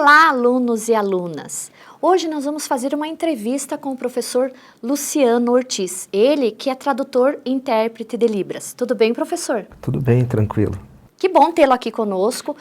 Olá, alunos e alunas! Hoje nós vamos fazer uma entrevista com o professor Luciano Ortiz, ele que é tradutor e intérprete de Libras. Tudo bem, professor? Tudo bem, tranquilo. Que bom tê-lo aqui conosco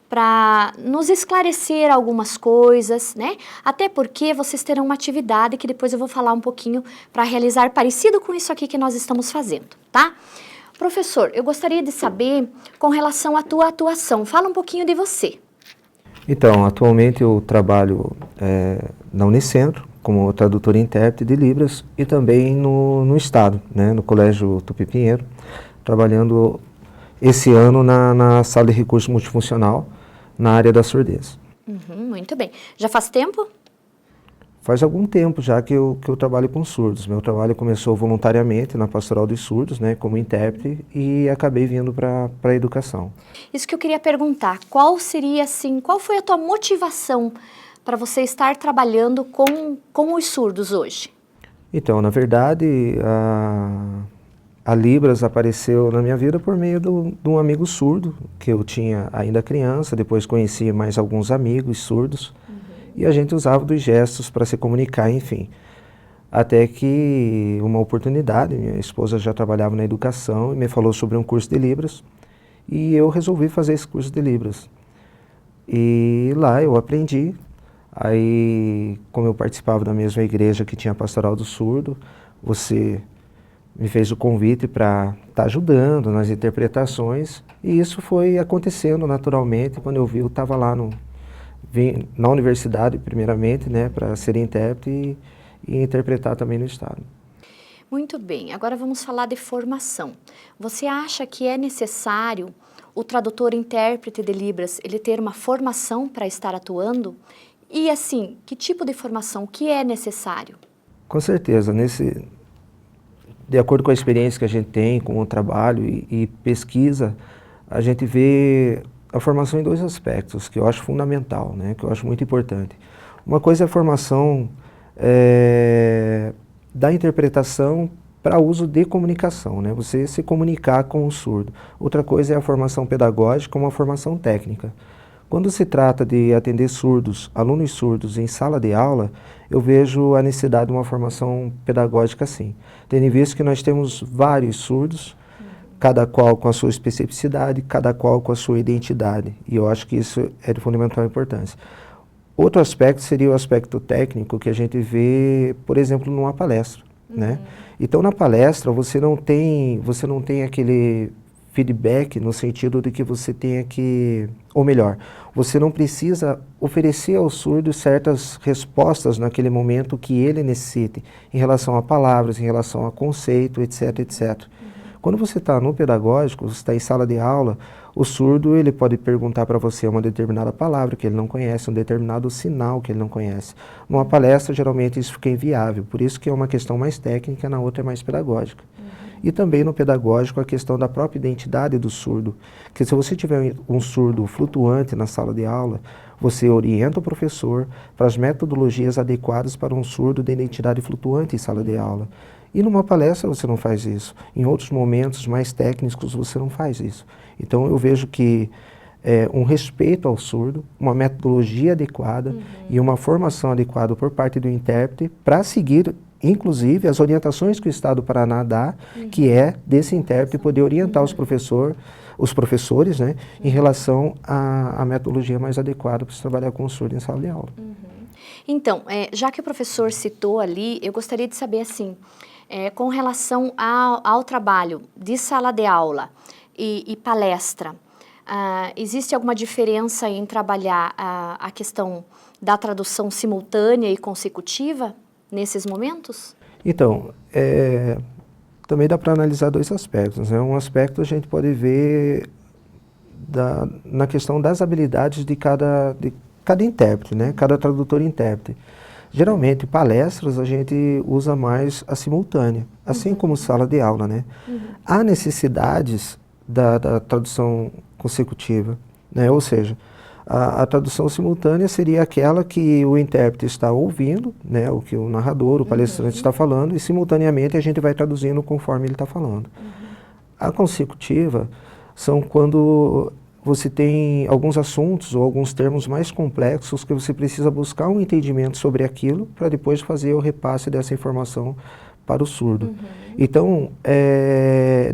para nos esclarecer algumas coisas, né? Até porque vocês terão uma atividade que depois eu vou falar um pouquinho para realizar parecido com isso aqui que nós estamos fazendo, tá? Professor, eu gostaria de saber com relação à tua atuação. Fala um pouquinho de você. Então, atualmente eu trabalho na Unicentro como tradutor e intérprete de Libras e também no Estado, né, no Colégio Tupi Pinheiro, trabalhando esse ano na sala de recurso multifuncional na área da surdez. Muito bem. Já faz tempo? Faz algum tempo já que eu trabalho com surdos. Meu trabalho começou voluntariamente na Pastoral dos Surdos, né, como intérprete, e acabei vindo para a educação. Isso que eu queria perguntar, qual foi a tua motivação para você estar trabalhando com os surdos hoje? Então, na verdade, a Libras apareceu na minha vida por meio de um amigo surdo, que eu tinha ainda criança, depois conheci mais alguns amigos surdos, e a gente usava dos gestos para se comunicar, enfim. Até que uma oportunidade, minha esposa já trabalhava na educação e me falou sobre um curso de Libras, e eu resolvi fazer esse curso de Libras. E lá eu aprendi, aí como eu participava da mesma igreja que tinha a Pastoral do Surdo, você me fez o convite para estar ajudando nas interpretações, e isso foi acontecendo naturalmente. Quando eu vi, eu estava lá vim na universidade primeiramente, né, para ser intérprete e interpretar também no Estado. Muito bem, agora vamos falar de formação. Você acha que é necessário o tradutor e intérprete de Libras ele ter uma formação para estar atuando? E assim, que tipo de formação, o que é necessário? Com certeza, de acordo com a experiência que a gente tem com o trabalho e pesquisa, a gente vê a formação em dois aspectos, que eu acho fundamental, né, que eu acho muito importante. Uma coisa é a formação da interpretação para uso de comunicação, né, você se comunicar com o surdo. Outra coisa é a formação pedagógica, uma formação técnica. Quando se trata de atender surdos, alunos surdos em sala de aula, eu vejo a necessidade de uma formação pedagógica sim. Tendo em vista que nós temos vários surdos, cada qual com a sua especificidade, cada qual com a sua identidade. E eu acho que isso é de fundamental importância. Outro aspecto seria o aspecto técnico que a gente vê, por exemplo, numa palestra, né? Então, na palestra, você não tem aquele feedback no sentido de que você tenha que, ou melhor, você não precisa oferecer ao surdo certas respostas naquele momento que ele necessite, em relação a palavras, em relação a conceito, etc, etc. Quando você está no pedagógico, você está em sala de aula, o surdo ele pode perguntar para você uma determinada palavra que ele não conhece, um determinado sinal que ele não conhece. Numa palestra, geralmente isso fica inviável, por isso que é uma questão mais técnica, na outra é mais pedagógica. E também no pedagógico a questão da própria identidade do surdo, que se você tiver um surdo flutuante na sala de aula, você orienta o professor para as metodologias adequadas para um surdo de identidade flutuante em sala de aula. E numa palestra você não faz isso. Em outros momentos mais técnicos você não faz isso. Então eu vejo que um respeito ao surdo, uma metodologia adequada e uma formação adequada por parte do intérprete para seguir, inclusive, as orientações que o Estado do Paraná dá, que é desse intérprete poder orientar os professores, né, em relação à metodologia mais adequada para se trabalhar com o surdo em sala de aula. Então, já que o professor citou ali, eu gostaria de saber assim, com relação ao trabalho de sala de aula e palestra, existe alguma diferença em trabalhar a questão da tradução simultânea e consecutiva nesses momentos? Então, também dá para analisar dois aspectos, né? Um aspecto a gente pode ver na questão das habilidades de cada intérprete, né? Cada tradutor e intérprete. Geralmente, palestras a gente usa mais a simultânea, assim como sala de aula, né? Há necessidades da tradução consecutiva, né? Ou seja, a tradução simultânea seria aquela que o intérprete está ouvindo, né? O que o narrador, o palestrante está falando, e simultaneamente a gente vai traduzindo conforme ele está falando. A consecutiva são quando você tem alguns assuntos ou alguns termos mais complexos que você precisa buscar um entendimento sobre aquilo para depois fazer o repasse dessa informação para o surdo. Então,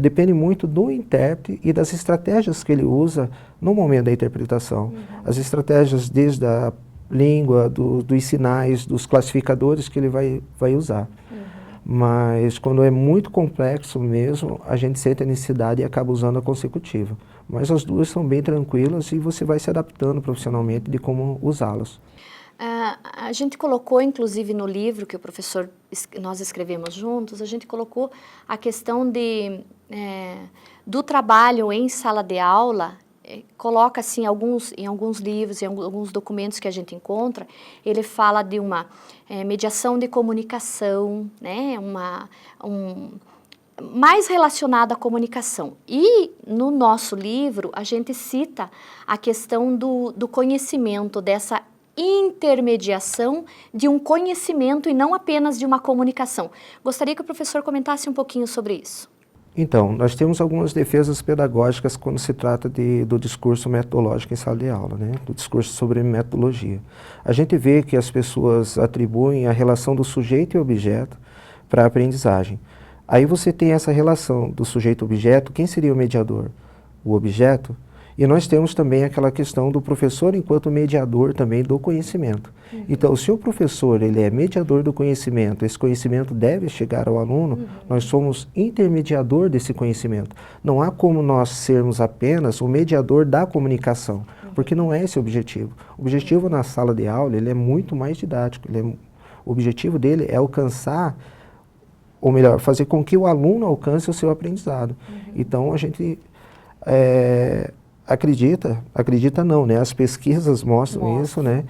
depende muito do intérprete e das estratégias que ele usa no momento da interpretação. As estratégias desde a língua, dos sinais, dos classificadores que ele vai usar. Mas quando é muito complexo mesmo, a gente sente a necessidade e acaba usando a consecutiva. Mas as duas são bem tranquilas e você vai se adaptando profissionalmente de como usá-las. A gente colocou, inclusive, no livro que o professor, nós escrevemos juntos, a gente colocou a questão do trabalho em sala de aula, coloca assim, em alguns livros, em alguns documentos que a gente encontra, ele fala de uma mediação de comunicação, né, mais relacionada à comunicação. E no nosso livro, a gente cita a questão do conhecimento, dessa intermediação de um conhecimento e não apenas de uma comunicação. Gostaria que o professor comentasse um pouquinho sobre isso. Então, nós temos algumas defesas pedagógicas quando se trata do discurso metodológico em sala de aula, né? Do discurso sobre metodologia. A gente vê que as pessoas atribuem a relação do sujeito e objeto para a aprendizagem. Aí você tem essa relação do sujeito-objeto, quem seria o mediador? O objeto. E nós temos também aquela questão do professor enquanto mediador também do conhecimento. Então, se o professor ele é mediador do conhecimento, esse conhecimento deve chegar ao aluno, nós somos intermediador desse conhecimento. Não há como nós sermos apenas o mediador da comunicação, porque não é esse o objetivo. O objetivo na sala de aula ele é muito mais didático. O objetivo dele é alcançar, ou melhor, fazer com que o aluno alcance o seu aprendizado. Então, a gente acredita não, né? As pesquisas mostram isso, né?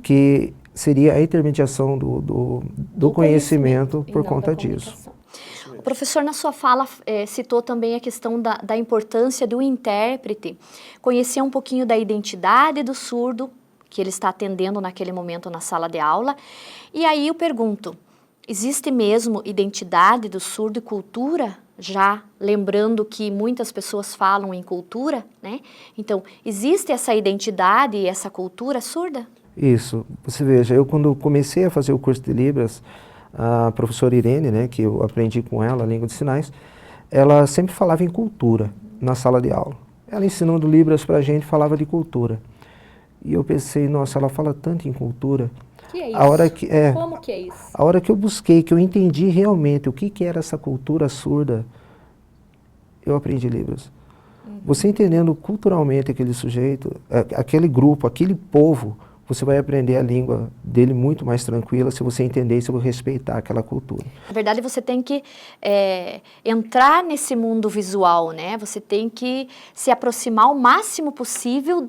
Que seria a intermediação do conhecimento por conta disso. O professor, na sua fala, citou também a questão da importância do intérprete conhecer um pouquinho da identidade do surdo que ele está atendendo naquele momento na sala de aula. E aí eu pergunto, existe mesmo identidade do surdo e cultura? Já lembrando que muitas pessoas falam em cultura, né? Então, existe essa identidade e essa cultura surda? Isso. Você veja, eu quando comecei a fazer o curso de Libras, a professora Irene, né, que eu aprendi com ela, a língua de sinais, ela sempre falava em cultura na sala de aula. Ela ensinando Libras pra gente, falava de cultura. E eu pensei, nossa, ela fala tanto em cultura. Que é isso? Como que é isso? A hora que eu busquei, que eu entendi realmente o que era essa cultura surda, eu aprendi Libras. Você entendendo culturalmente aquele sujeito, aquele grupo, aquele povo, você vai aprender a língua dele muito mais tranquila se você entender e se você respeitar aquela cultura. Na verdade, você tem que entrar nesse mundo visual, né? Você tem que se aproximar o máximo possível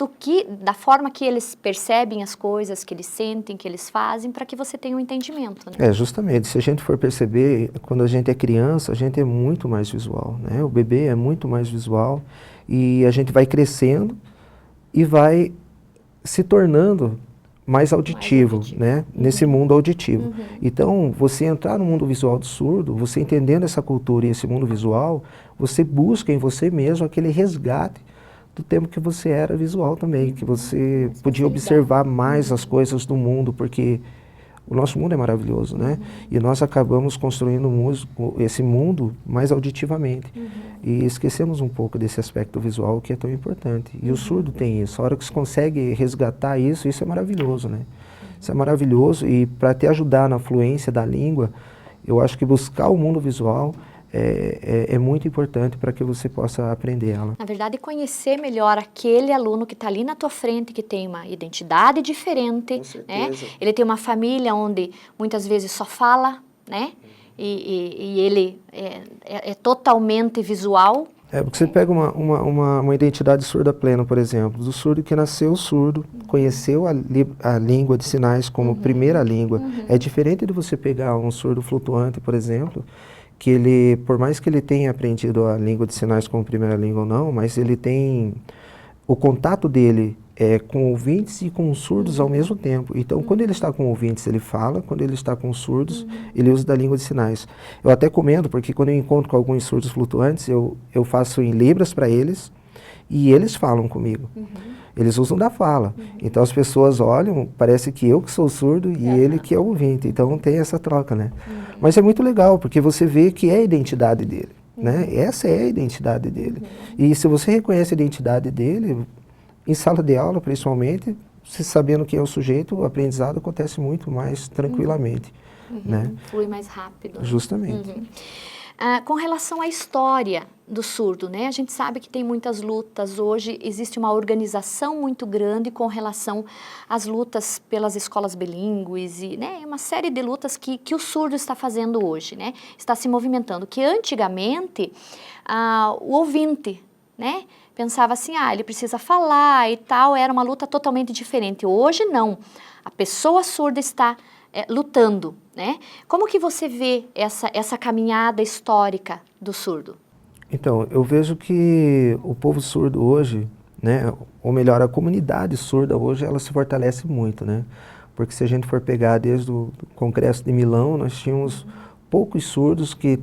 da forma que eles percebem as coisas, que eles sentem, que eles fazem, para que você tenha um entendimento, né? Justamente. Se a gente for perceber, quando a gente é criança, a gente é muito mais visual, né? O bebê é muito mais visual e a gente vai crescendo e vai se tornando mais auditivo, né? Nesse mundo auditivo. Então, você entrar no mundo visual do surdo, você entendendo essa cultura e esse mundo visual, você busca em você mesmo aquele resgate do tempo que você era visual também, que você podia observar mais as coisas do mundo, porque o nosso mundo é maravilhoso, né? E nós acabamos construindo esse mundo mais auditivamente. E esquecemos um pouco desse aspecto visual que é tão importante. E o surdo tem isso. A hora que você consegue resgatar isso é maravilhoso, né? Isso é maravilhoso e para te ajudar na fluência da língua, eu acho que buscar o mundo visual é muito importante para que você possa aprender ela. Na verdade, conhecer melhor aquele aluno que está ali na tua frente, que tem uma identidade diferente, né? Ele tem uma família onde muitas vezes só fala, né? E ele é totalmente visual. Porque você pega uma identidade surda plena, por exemplo, do surdo que nasceu surdo, conheceu a língua de sinais como primeira língua. É diferente de você pegar um surdo flutuante, por exemplo, que ele, por mais que ele tenha aprendido a língua de sinais como primeira língua ou não, mas ele tem o contato dele com ouvintes e com surdos ao mesmo tempo. Então, quando ele está com ouvintes, ele fala, quando ele está com surdos, ele usa da língua de sinais. Eu até comento, porque quando eu encontro com alguns surdos flutuantes, eu faço em Libras para eles, e eles falam comigo. Eles usam da fala. Então as pessoas olham, parece que eu que sou surdo e ele que é o ouvinte. Então tem essa troca, né? Mas é muito legal, porque você vê que é a identidade dele, né? Essa é a identidade dele. E se você reconhece a identidade dele, em sala de aula principalmente, você sabendo quem é o sujeito, o aprendizado acontece muito mais tranquilamente, né? Flui mais rápido. Justamente. Com relação à história do surdo, né? A gente sabe que tem muitas lutas hoje, existe uma organização muito grande com relação às lutas pelas escolas bilíngues e, né, uma série de lutas que o surdo está fazendo hoje, né? Está se movimentando, que antigamente o ouvinte, né, pensava assim, ele precisa falar e tal, era uma luta totalmente diferente. Hoje não, a pessoa surda está lutando, né? Como que você vê essa caminhada histórica do surdo? Então, eu vejo que o povo surdo hoje, né, ou melhor, a comunidade surda hoje, ela se fortalece muito, né? Porque se a gente for pegar desde o Congresso de Milão, nós tínhamos poucos surdos que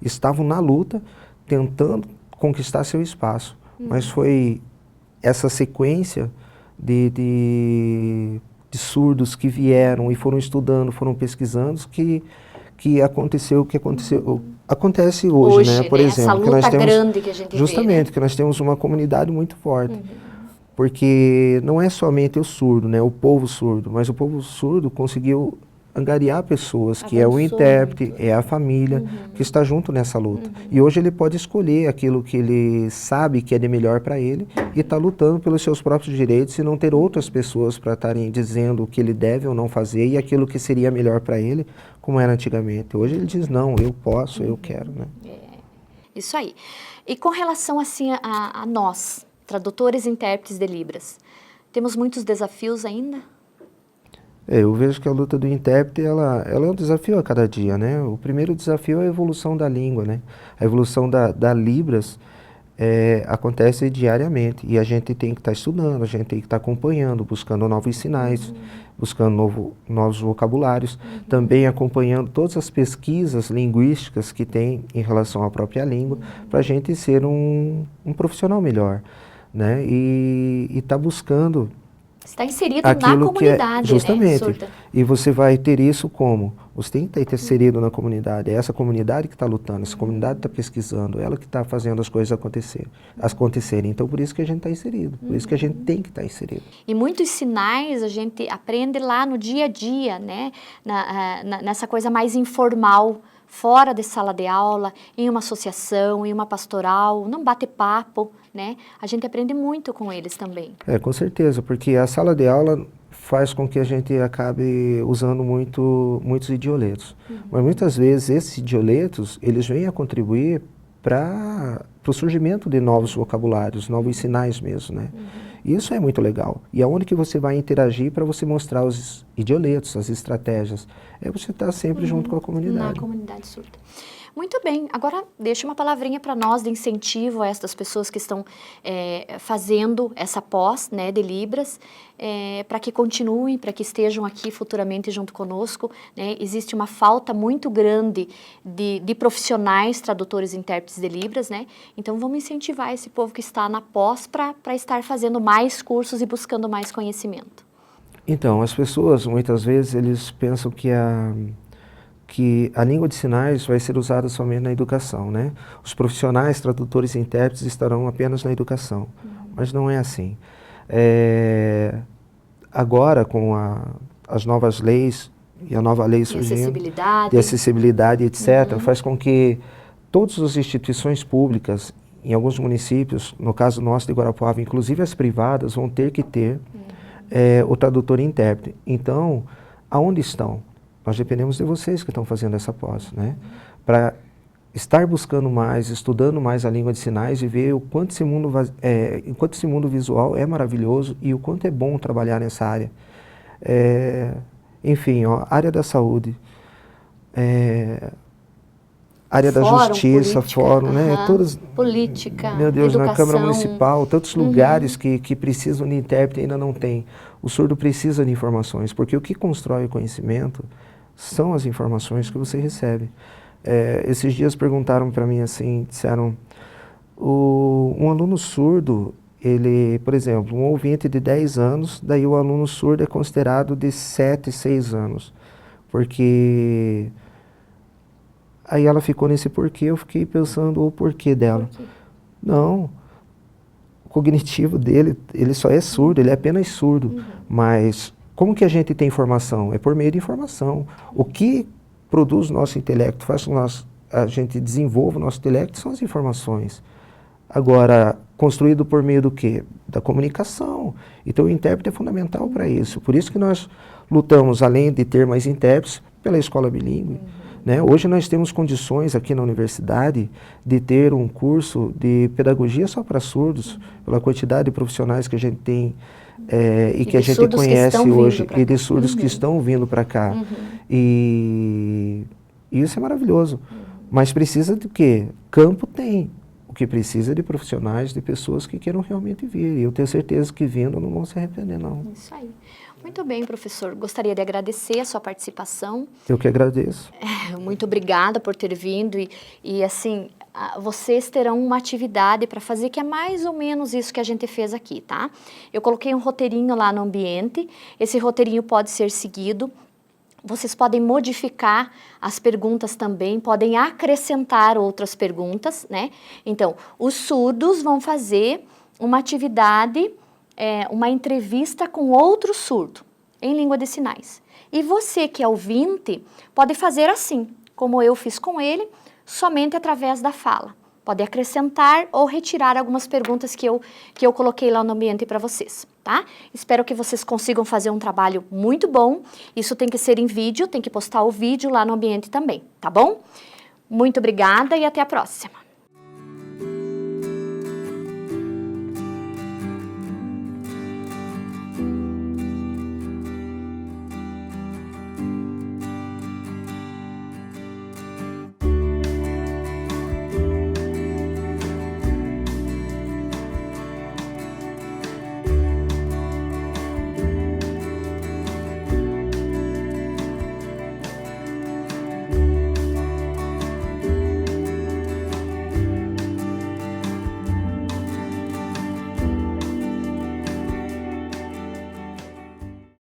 estavam na luta, tentando conquistar seu espaço. Mas foi essa sequência de surdos que vieram e foram estudando, foram pesquisando, que aconteceu o que aconteceu. Acontece hoje, né? Por exemplo, essa luta que nós temos, grande que a gente justamente, vê, né? que nós temos uma comunidade muito forte. Porque não é somente o surdo, né? O povo surdo, mas o povo surdo conseguiu angariar pessoas, que é o intérprete, é a família, que está junto nessa luta. E hoje ele pode escolher aquilo que ele sabe que é de melhor para ele e está lutando pelos seus próprios direitos e não ter outras pessoas para estarem dizendo o que ele deve ou não fazer e aquilo que seria melhor para ele, como era antigamente. Hoje ele diz, não, eu posso, eu quero, né? Isso aí. E com relação, assim, a nós, tradutores e intérpretes de Libras, temos muitos desafios ainda? Eu vejo que a luta do intérprete, ela é um desafio a cada dia, né? O primeiro desafio é a evolução da língua, né? A evolução da Libras acontece diariamente e a gente tem que estar estudando, a gente tem que estar acompanhando, buscando novos sinais, buscando novos vocabulários, também acompanhando todas as pesquisas linguísticas que tem em relação à própria língua, para a gente ser um profissional melhor, né? E estar buscando está inserido aquilo na comunidade, justamente, né, surda? E você vai ter isso como? Você tem que estar inserido na comunidade. É essa comunidade que está lutando, essa comunidade está pesquisando, ela que está fazendo as coisas acontecerem. Então, por isso que a gente está inserido, por isso que a gente tem que estar inserido. E muitos sinais a gente aprende lá no dia a dia, né? Nessa coisa mais informal, fora de sala de aula, em uma associação, em uma pastoral, num bate-papo, né? A gente aprende muito com eles também. Com certeza, porque a sala de aula faz com que a gente acabe usando muitos idioletos. Mas muitas vezes esses idioletos, eles vêm a contribuir para o surgimento de novos vocabulários, novos sinais mesmo, né? E isso é muito legal. E aonde que você vai interagir para você mostrar os idioletos, as estratégias? Você estar sempre junto com a comunidade. Na comunidade surda. Muito bem, agora deixa uma palavrinha para nós de incentivo a estas pessoas que estão fazendo essa pós, né, de Libras, para que continuem, para que estejam aqui futuramente junto conosco, né? Existe uma falta muito grande de profissionais, tradutores e intérpretes de Libras, né? Então vamos incentivar esse povo que está na pós para estar fazendo mais cursos e buscando mais conhecimento. Então, as pessoas, muitas vezes, eles pensam que a língua de sinais vai ser usada somente na educação, né? Os profissionais, tradutores e intérpretes estarão apenas na educação, mas não é assim. Agora, com as novas leis e a nova lei surgindo, de acessibilidade, etc., faz com que todas as instituições públicas, em alguns municípios, no caso nosso de Guarapuava, inclusive as privadas, vão ter que ter o tradutor e intérprete. Então, aonde estão? Nós dependemos de vocês que estão fazendo essa pós, né? Para estar buscando mais, estudando mais a língua de sinais e ver o quanto esse mundo visual é maravilhoso e o quanto é bom trabalhar nessa área. Enfim, área da saúde, área da justiça, política, fórum, né? Todas, política, meu Deus, educação. na Câmara Municipal, tantos lugares que precisam de intérprete ainda não tem. O surdo precisa de informações, porque o que constrói o conhecimento são as informações que você recebe. Esses dias perguntaram para mim assim, disseram, Um aluno surdo, ele, por exemplo, um ouvinte de 10 anos, daí o aluno surdo é considerado de 7, 6 anos. Porque aí ela ficou nesse porquê, eu fiquei pensando o porquê dela. Por quê? Não, o cognitivo dele, ele só é surdo, ele é apenas surdo. Mas como que a gente tem informação? É por meio de informação. O que produz o nosso intelecto, faz com que a gente desenvolva o nosso intelecto, são as informações. Agora, construído por meio do quê? Da comunicação. Então o intérprete é fundamental para isso. Por isso que nós lutamos, além de ter mais intérpretes, pela escola bilíngue. Né? Hoje nós temos condições aqui na universidade de ter um curso de pedagogia só para surdos, pela quantidade de profissionais que a gente tem e que a gente conhece hoje, e de surdos que estão vindo para cá. E isso é maravilhoso. Mas precisa de quê? Campo tem. O que precisa é de profissionais, de pessoas que queiram realmente vir. E eu tenho certeza que vindo não vão se arrepender, não. Isso aí. Muito bem, professor. Gostaria de agradecer a sua participação. Eu que agradeço. Muito obrigada por ter vindo e assim, vocês terão uma atividade para fazer que é mais ou menos isso que a gente fez aqui, tá? Eu coloquei um roteirinho lá no ambiente, esse roteirinho pode ser seguido. Vocês podem modificar as perguntas também, podem acrescentar outras perguntas, né? Então, os surdos vão fazer uma atividade, uma entrevista com outro surdo, em língua de sinais. E você que é ouvinte, pode fazer assim, como eu fiz com ele, somente através da fala. Pode acrescentar ou retirar algumas perguntas que eu coloquei lá no ambiente para vocês, tá? Espero que vocês consigam fazer um trabalho muito bom. Isso tem que ser em vídeo, tem que postar o vídeo lá no ambiente também, tá bom? Muito obrigada e até a próxima.